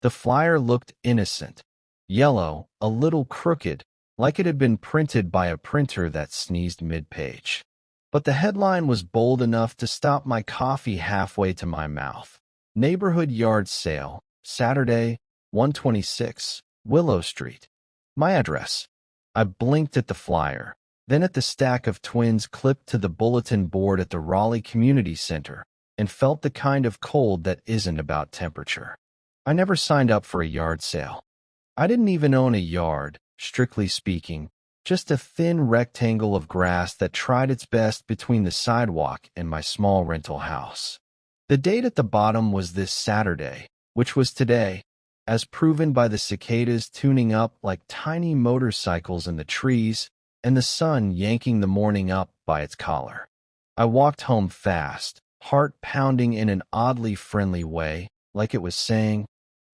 The flyer looked innocent. Yellow, a little crooked, like it had been printed by a printer that sneezed mid-page. But the headline was bold enough to stop my coffee halfway to my mouth. Neighborhood yard sale, Saturday, 126, Willow Street. My address. I blinked at the flyer, then at the stack of twins clipped to the bulletin board at the Raleigh Community Center, and felt the kind of cold that isn't about temperature. I never signed up for a yard sale. I didn't even own a yard, strictly speaking, just a thin rectangle of grass that tried its best between the sidewalk and my small rental house. The date at the bottom was this Saturday, which was today, as proven by the cicadas tuning up like tiny motorcycles in the trees and the sun yanking the morning up by its collar. I walked home fast, heart pounding in an oddly friendly way, like it was saying,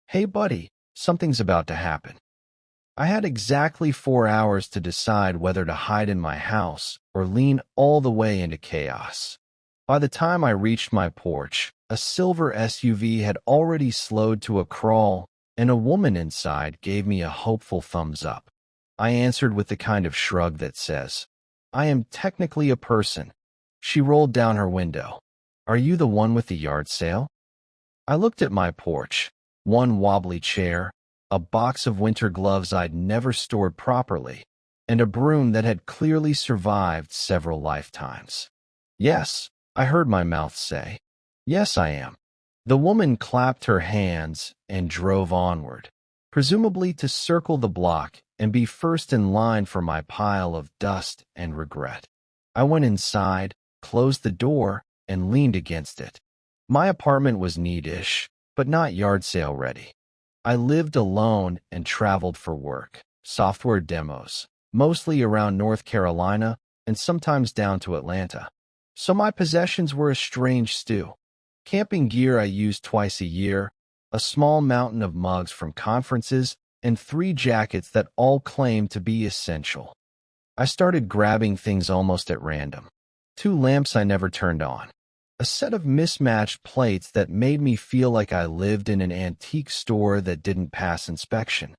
"Hey buddy, something's about to happen." I had exactly 4 hours to decide whether to hide in my house or lean all the way into chaos. By the time I reached my porch, a silver SUV had already slowed to a crawl, and a woman inside gave me a hopeful thumbs up. I answered with the kind of shrug that says, "I am technically a person." She rolled down her window. "Are you the one with the yard sale?" I looked at my porch. One wobbly chair, a box of winter gloves I'd never stored properly, and a broom that had clearly survived several lifetimes. "Yes," I heard my mouth say. "Yes, I am." The woman clapped her hands and drove onward, presumably to circle the block and be first in line for my pile of dust and regret. I went inside, closed the door, and leaned against it. My apartment was neat-ish, but not yard sale ready. I lived alone and traveled for work, software demos, mostly around North Carolina and sometimes down to Atlanta. So my possessions were a strange stew. Camping gear I used twice a year, a small mountain of mugs from conferences, and 3 jackets that all claimed to be essential. I started grabbing things almost at random. 2 lamps I never turned on. A set of mismatched plates that made me feel like I lived in an antique store that didn't pass inspection.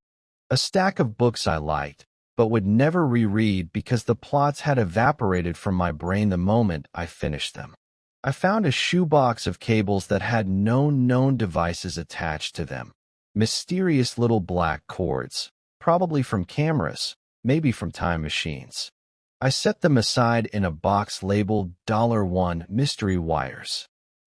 A stack of books I liked, but would never reread because the plots had evaporated from my brain the moment I finished them. I found a shoebox of cables that had no known devices attached to them. Mysterious little black cords, probably from cameras, maybe from time machines. I set them aside in a box labeled $1 mystery wires.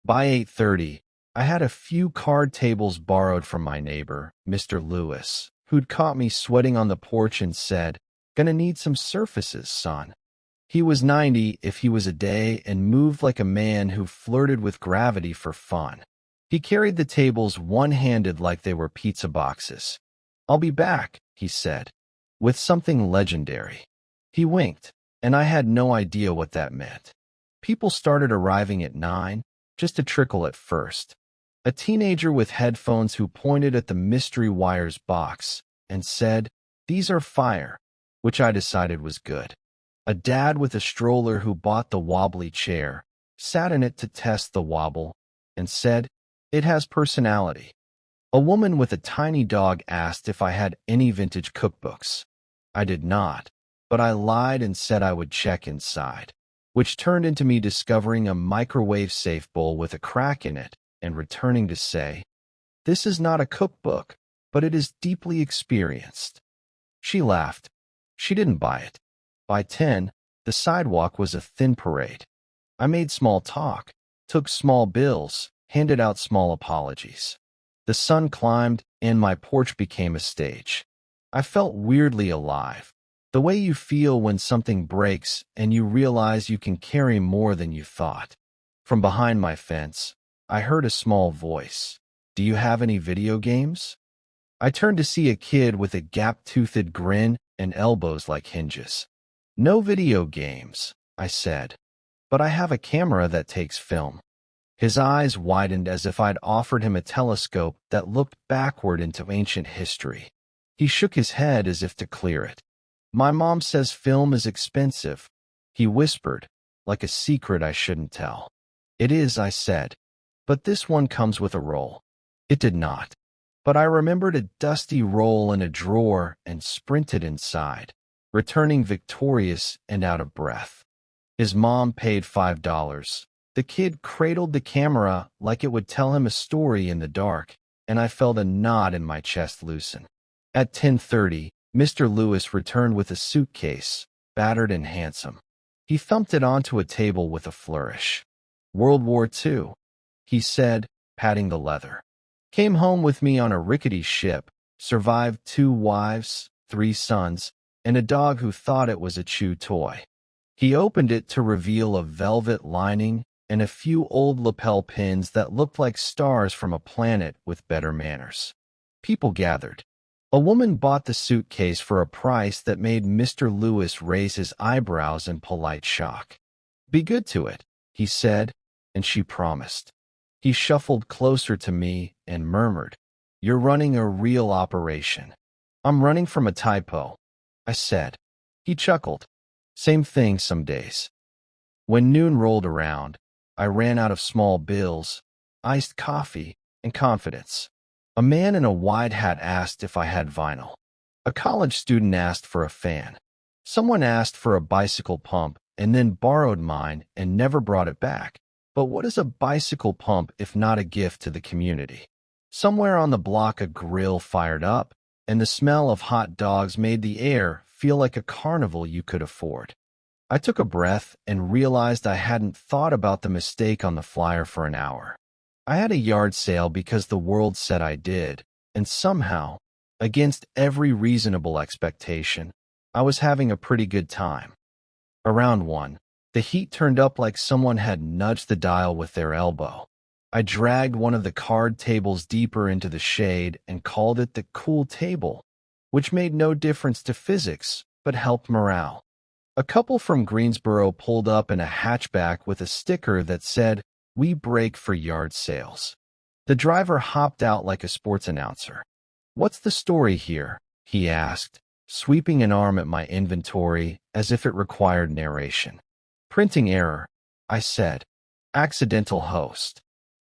By 8:30, I had a few card tables borrowed from my neighbor, Mr. Lewis, who'd caught me sweating on the porch and said, "Gonna need some surfaces, son." He was 90 if he was a day and moved like a man who flirted with gravity for fun. He carried the tables one-handed like they were pizza boxes. "I'll be back," he said, with something legendary. He winked, and I had no idea what that meant. People started arriving at 9, just a trickle at first. A teenager with headphones who pointed at the mystery wires box and said, "These are fire," which I decided was good. A dad with a stroller who bought the wobbly chair, sat in it to test the wobble, and said, "It has personality." A woman with a tiny dog asked if I had any vintage cookbooks. I did not, but I lied and said I would check inside, which turned into me discovering a microwave-safe bowl with a crack in it and returning to say, "This is not a cookbook, but it is deeply experienced." She laughed. She didn't buy it. By 10, the sidewalk was a thin parade. I made small talk, took small bills, handed out small apologies. The sun climbed, and my porch became a stage. I felt weirdly alive, the way you feel when something breaks and you realize you can carry more than you thought. From behind my fence, I heard a small voice. "Do you have any video games?" I turned to see a kid with a gap-toothed grin and elbows like hinges. "No video games," I said, "but I have a camera that takes film." His eyes widened as if I'd offered him a telescope that looked backward into ancient history. He shook his head as if to clear it. "My mom says film is expensive," he whispered, like a secret I shouldn't tell. "It is," I said, "but this one comes with a roll." It did not. but I remembered a dusty roll in a drawer and sprinted inside, returning victorious and out of breath. His mom paid $5. The kid cradled the camera like it would tell him a story in the dark, and I felt a knot in my chest loosen. At 10:30, Mr. Lewis returned with a suitcase, battered and handsome. He thumped it onto a table with a flourish. "World War II," he said, patting the leather. "Came home with me on a rickety ship, survived 2 wives, 3 sons, and a dog who thought it was a chew toy." He opened it to reveal a velvet lining and a few old lapel pins that looked like stars from a planet with better manners. People gathered. A woman bought the suitcase for a price that made Mr. Lewis raise his eyebrows in polite shock. "Be good to it," he said, and she promised. He shuffled closer to me and murmured, "You're running a real operation." "I'm running from a typo," I said. He chuckled. "Same thing some days." When noon rolled around, I ran out of small bills, iced coffee, and confidence. A man in a wide hat asked if I had vinyl. A college student asked for a fan. Someone asked for a bicycle pump and then borrowed mine and never brought it back. But what is a bicycle pump if not a gift to the community? Somewhere on the block a grill fired up, and the smell of hot dogs made the air feel like a carnival you could afford. I took a breath and realized I hadn't thought about the mistake on the flyer for an hour. I had a yard sale because the world said I did, and somehow, against every reasonable expectation, I was having a pretty good time. Around 1, the heat turned up like someone had nudged the dial with their elbow. I dragged one of the card tables deeper into the shade and called it the cool table, which made no difference to physics, but helped morale. A couple from Greensboro pulled up in a hatchback with a sticker that said, "We break for yard sales." The driver hopped out like a sports announcer. "What's the story here?" he asked, sweeping an arm at my inventory as if it required narration. "Printing error," I said. "Accidental host."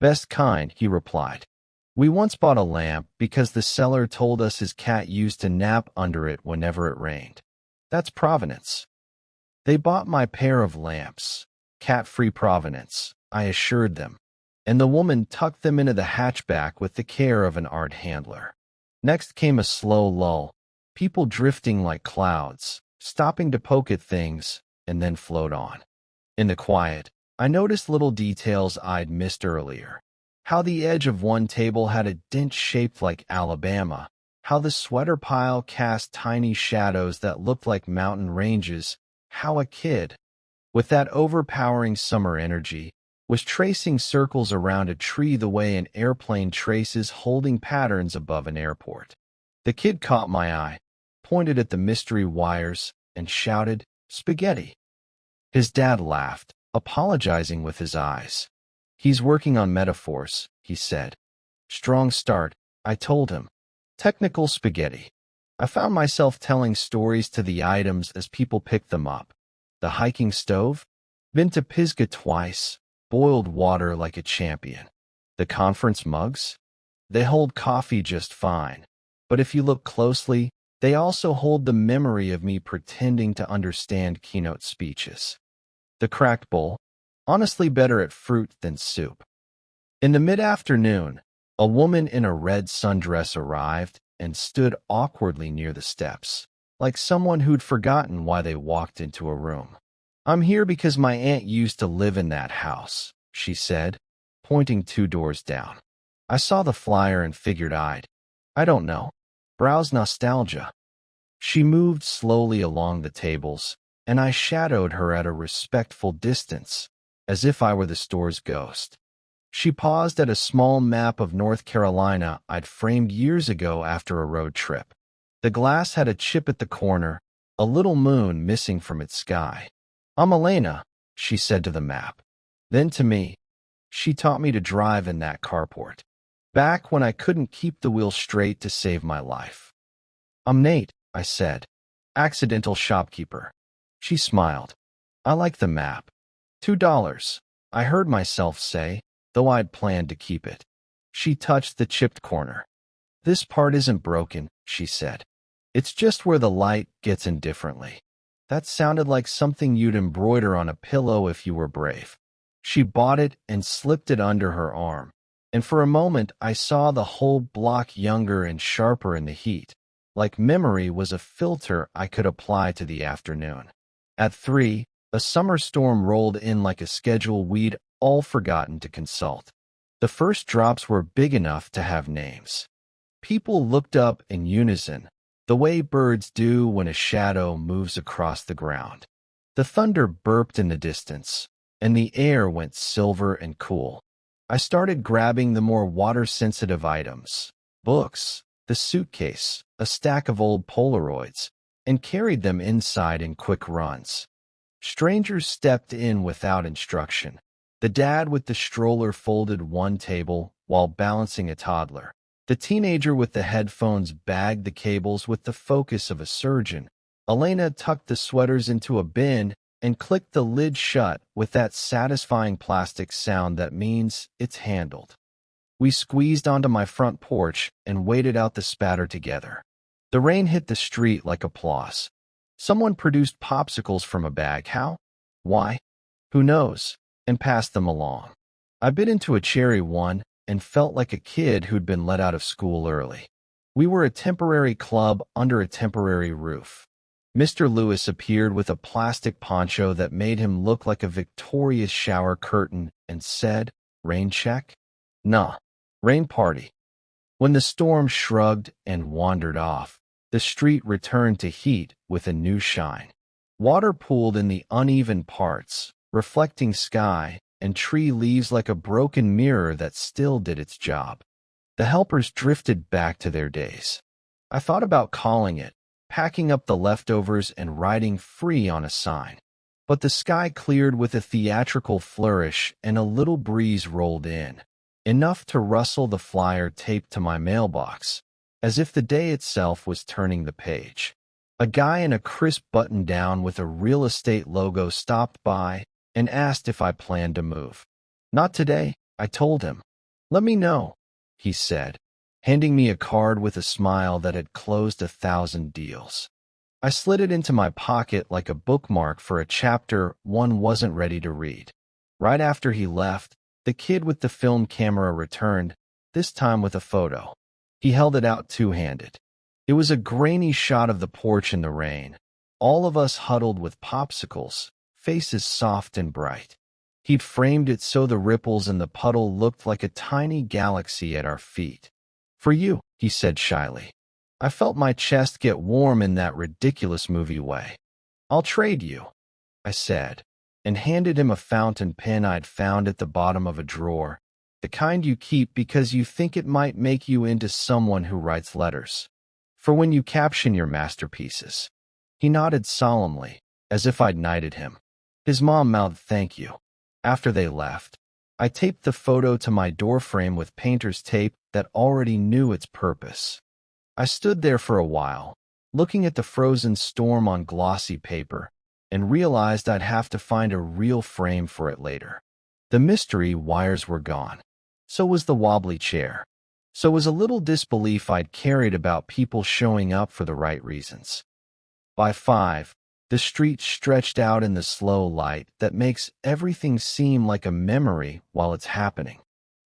"Best kind," he replied. "We once bought a lamp because the seller told us his cat used to nap under it whenever it rained. That's provenance." They bought my pair of lamps, cat-free provenance, I assured them, and the woman tucked them into the hatchback with the care of an art handler. Next came a slow lull, people drifting like clouds, stopping to poke at things, and then float on. In the quiet, I noticed little details I'd missed earlier. How the edge of one table had a dent shaped like Alabama, how the sweater pile cast tiny shadows that looked like mountain ranges, how a kid, with that overpowering summer energy, was tracing circles around a tree the way an airplane traces holding patterns above an airport. The kid caught my eye, pointed at the mystery wires, and shouted, "Spaghetti." His dad laughed, apologizing with his eyes. "He's working on metaphors," he said. "Strong start," I told him. "Technical spaghetti." I found myself telling stories to the items as people picked them up. The hiking stove? Been to Pisgah twice, boiled water like a champion. The conference mugs? They hold coffee just fine. But if you look closely, they also hold the memory of me pretending to understand keynote speeches. The cracked bowl? Honestly better at fruit than soup. In the mid-afternoon, a woman in a red sundress arrived and stood awkwardly near the steps, like someone who'd forgotten why they walked into a room. "I'm here because my aunt used to live in that house," she said, pointing 2 doors down. I saw the flyer and figured I don't know, browse nostalgia. She moved slowly along the tables, and I shadowed her at a respectful distance, as if I were the store's ghost. She paused at a small map of North Carolina I'd framed years ago after a road trip. The glass had a chip at the corner, a little moon missing from its sky. "I'm Elena," she said to the map. Then to me, "She taught me to drive in that carport, back when I couldn't keep the wheel straight to save my life." "I'm Nate," I said. "Accidental shopkeeper." She smiled. "I like the map. $2, I heard myself say, though I'd planned to keep it. She touched the chipped corner. "This part isn't broken," she said. "It's just where the light gets in differently." That sounded like something you'd embroider on a pillow if you were brave. She bought it and slipped it under her arm, and for a moment I saw the whole block younger and sharper in the heat, like memory was a filter I could apply to the afternoon. At 3, a summer storm rolled in like a schedule we'd all forgotten to consult. The first drops were big enough to have names. People looked up in unison, the way birds do when a shadow moves across the ground. The thunder burped in the distance, and the air went silver and cool. I started grabbing the more water-sensitive items, books, the suitcase, a stack of old Polaroids, and carried them inside in quick runs. Strangers stepped in without instruction. The dad with the stroller folded one table while balancing a toddler. The teenager with the headphones bagged the cables with the focus of a surgeon. Elena tucked the sweaters into a bin and clicked the lid shut with that satisfying plastic sound that means it's handled. We squeezed onto my front porch and waited out the spatter together. The rain hit the street like applause. Someone produced popsicles from a bag. How? Why? Who knows? And passed them along. I bit into a cherry one and felt like a kid who'd been let out of school early. We were a temporary club under a temporary roof. Mr. Lewis appeared with a plastic poncho that made him look like a Victoria's shower curtain and said, "Rain check?" "Nah, rain party." When the storm shrugged and wandered off, the street returned to heat with a new shine. Water pooled in the uneven parts, reflecting sky and tree leaves like a broken mirror that still did its job. The helpers drifted back to their days. I thought about calling it, packing up the leftovers and riding free on a sign. But the sky cleared with a theatrical flourish and a little breeze rolled in, enough to rustle the flyer taped to my mailbox, as if the day itself was turning the page. A guy in a crisp button-down with a real estate logo stopped by and asked if I planned to move. "Not today," I told him. "Let me know," he said, handing me a card with a smile that had closed 1,000 deals. I slid it into my pocket like a bookmark for a chapter one wasn't ready to read. Right after he left, the kid with the film camera returned, this time with a photo. He held it out two-handed. It was a grainy shot of the porch in the rain, all of us huddled with popsicles, faces soft and bright. He'd framed it so the ripples in the puddle looked like a tiny galaxy at our feet. "For you," he said shyly. I felt my chest get warm in that ridiculous movie way. "I'll trade you," I said, and handed him a fountain pen I'd found at the bottom of a drawer, the kind you keep because you think it might make you into someone who writes letters. For when you caption your masterpieces. He nodded solemnly, as if I'd knighted him. His mom mouthed thank you. After they left, I taped the photo to my doorframe with painter's tape that already knew its purpose. I stood there for a while, looking at the frozen storm on glossy paper, and realized I'd have to find a real frame for it later. The mystery wires were gone. So was the wobbly chair. So was a little disbelief I'd carried about people showing up for the right reasons. By 5, the street stretched out in the slow light that makes everything seem like a memory while it's happening.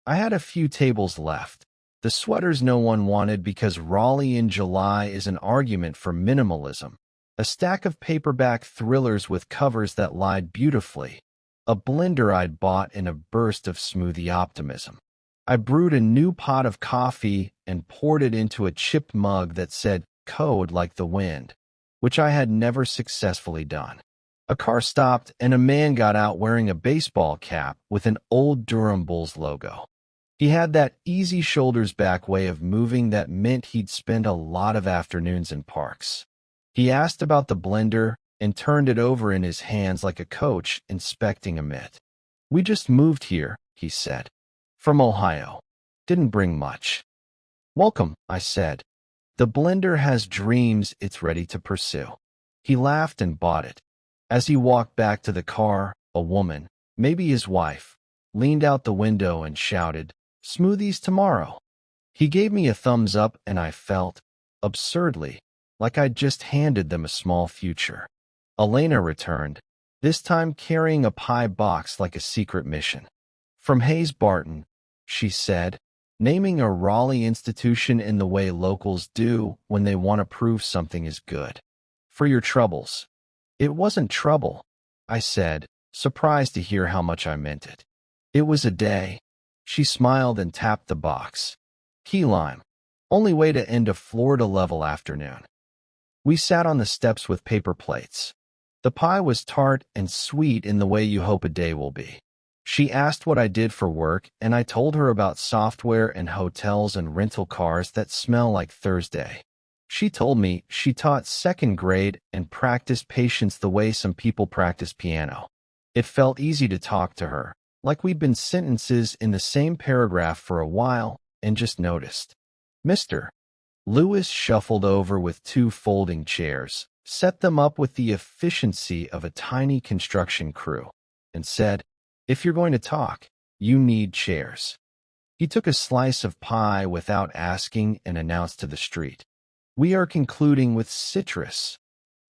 I had a few tables left. The sweaters no one wanted because Raleigh in July is an argument for minimalism. A stack of paperback thrillers with covers that lied beautifully. A blender I'd bought in a burst of smoothie optimism. I brewed a new pot of coffee and poured it into a chipped mug that said "Code like the wind," which I had never successfully done. A car stopped and a man got out wearing a baseball cap with an old Durham Bulls logo. He had that easy shoulders back way of moving that meant he'd spend a lot of afternoons in parks. He asked about the blender and turned it over in his hands like a coach inspecting a mitt. "We just moved here," he said. "From Ohio. Didn't bring much." "Welcome," I said. "The blender has dreams it's ready to pursue." He laughed and bought it. As he walked back to the car, a woman, maybe his wife, leaned out the window and shouted, "Smoothies tomorrow." He gave me a thumbs up and I felt, absurdly, like I'd just handed them a small future. Elena returned, this time carrying a pie box like a secret mission. From Hayes Barton, she said, naming a Raleigh institution in the way locals do when they want to prove something is good. For your troubles. It wasn't trouble, I said, surprised to hear how much I meant it. It was a day. She smiled and tapped the box. Key lime. Only way to end a Florida-level afternoon. We sat on the steps with paper plates. The pie was tart and sweet in the way you hope a day will be. She asked what I did for work, and I told her about software and hotels and rental cars that smell like Thursday. She told me she taught second grade and practiced patience the way some people practice piano. It felt easy to talk to her, like we'd been sentences in the same paragraph for a while and just noticed. Mr. Lewis shuffled over with 2 folding chairs, set them up with the efficiency of a tiny construction crew, and said, if you're going to talk, you need chairs. He took a slice of pie without asking and announced to the street, we are concluding with citrus.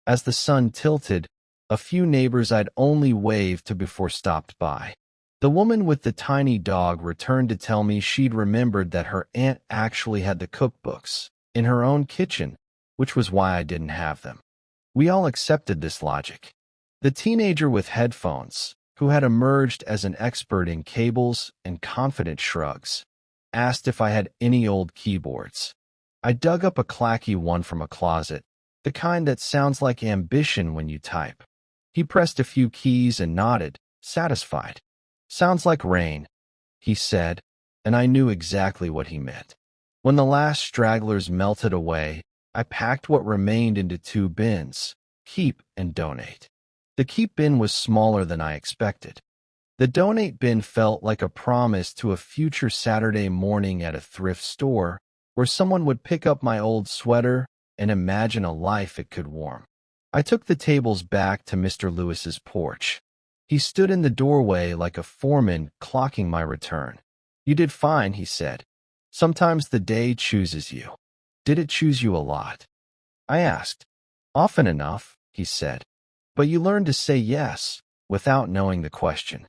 As the sun tilted, a few neighbors I'd only waved to before stopped by. The woman with the tiny dog returned to tell me she'd remembered that her aunt actually had the cookbooks in her own kitchen, which was why I didn't have them. We all accepted this logic. The teenager with headphones, who had emerged as an expert in cables and confident shrugs, asked if I had any old keyboards. I dug up a clacky one from a closet, the kind that sounds like ambition when you type. He pressed a few keys and nodded, satisfied. Sounds like rain, he said, and I knew exactly what he meant. When the last stragglers melted away, I packed what remained into 2 bins, keep and donate. The keep bin was smaller than I expected. The donate bin felt like a promise to a future Saturday morning at a thrift store where someone would pick up my old sweater and imagine a life it could warm. I took the tables back to Mr. Lewis's porch. He stood in the doorway like a foreman clocking my return. You did fine, he said. Sometimes the day chooses you. Did it choose you a lot? I asked. Often enough, he said. But you learned to say yes without knowing the question.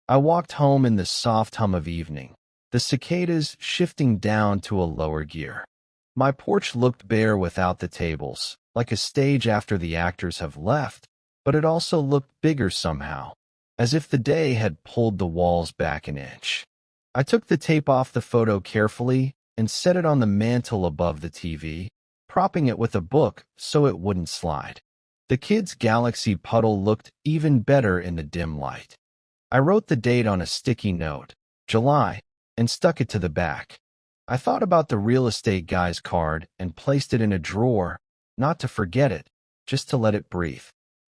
I walked home in the soft hum of evening, the cicadas shifting down to a lower gear. My porch looked bare without the tables, like a stage after the actors have left, but it also looked bigger somehow, as if the day had pulled the walls back an inch. I took the tape off the photo carefully and set it on the mantel above the TV, propping it with a book so it wouldn't slide. The kid's galaxy puddle looked even better in the dim light. I wrote the date on a sticky note, July, and stuck it to the back. I thought about the real estate guy's card and placed it in a drawer, not to forget it, just to let it breathe.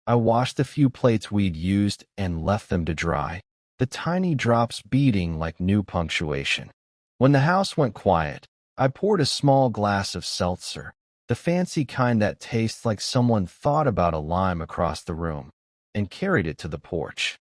I washed the few plates we'd used and left them to dry, the tiny drops beating like new punctuation. When the house went quiet, I poured a small glass of seltzer, the fancy kind that tastes like someone thought about a lime across the room, and carried it to the porch.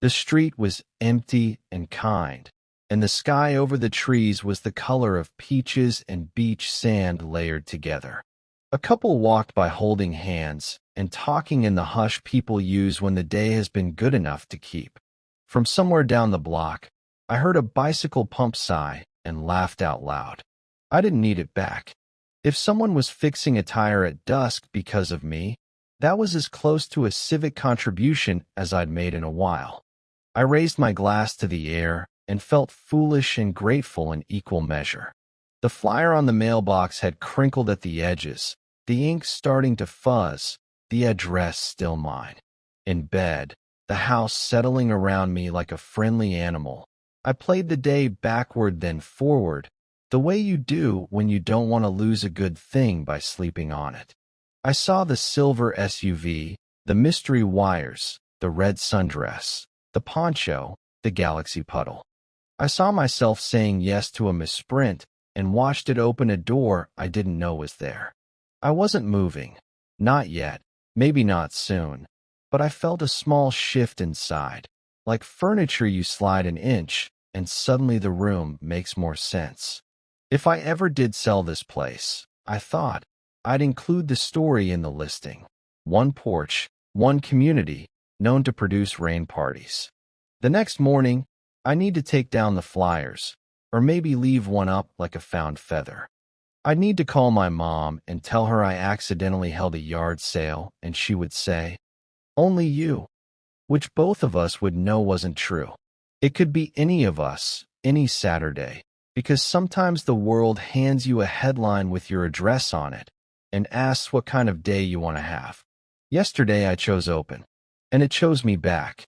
The street was empty and kind, and the sky over the trees was the color of peaches and beach sand layered together. A couple walked by holding hands and talking in the hush people use when the day has been good enough to keep. From somewhere down the block, I heard a bicycle pump sigh and laughed out loud. I didn't need it back. If someone was fixing a tire at dusk because of me, that was as close to a civic contribution as I'd made in a while. I raised my glass to the air and felt foolish and grateful in equal measure. The flyer on the mailbox had crinkled at the edges, the ink starting to fuzz, the address still mine. In bed, the house settling around me like a friendly animal, I played the day backward then forward, the way you do when you don't want to lose a good thing by sleeping on it. I saw the silver SUV, the mystery wires, the red sundress, the poncho, the galaxy puddle. I saw myself saying yes to a misprint and watched it open a door I didn't know was there. I wasn't moving. Not yet. Maybe not soon. But I felt a small shift inside, like furniture you slide an inch, and suddenly the room makes more sense. If I ever did sell this place, I thought, I'd include the story in the listing. One porch, one community, known to produce rain parties. The next morning, I need to take down the flyers, or maybe leave one up like a found feather. I'd need to call my mom and tell her I accidentally held a yard sale, and she would say, "Only you," which both of us would know wasn't true. It could be any of us, any Saturday, because sometimes the world hands you a headline with your address on it and asks what kind of day you want to have. Yesterday I chose open, and it chose me back.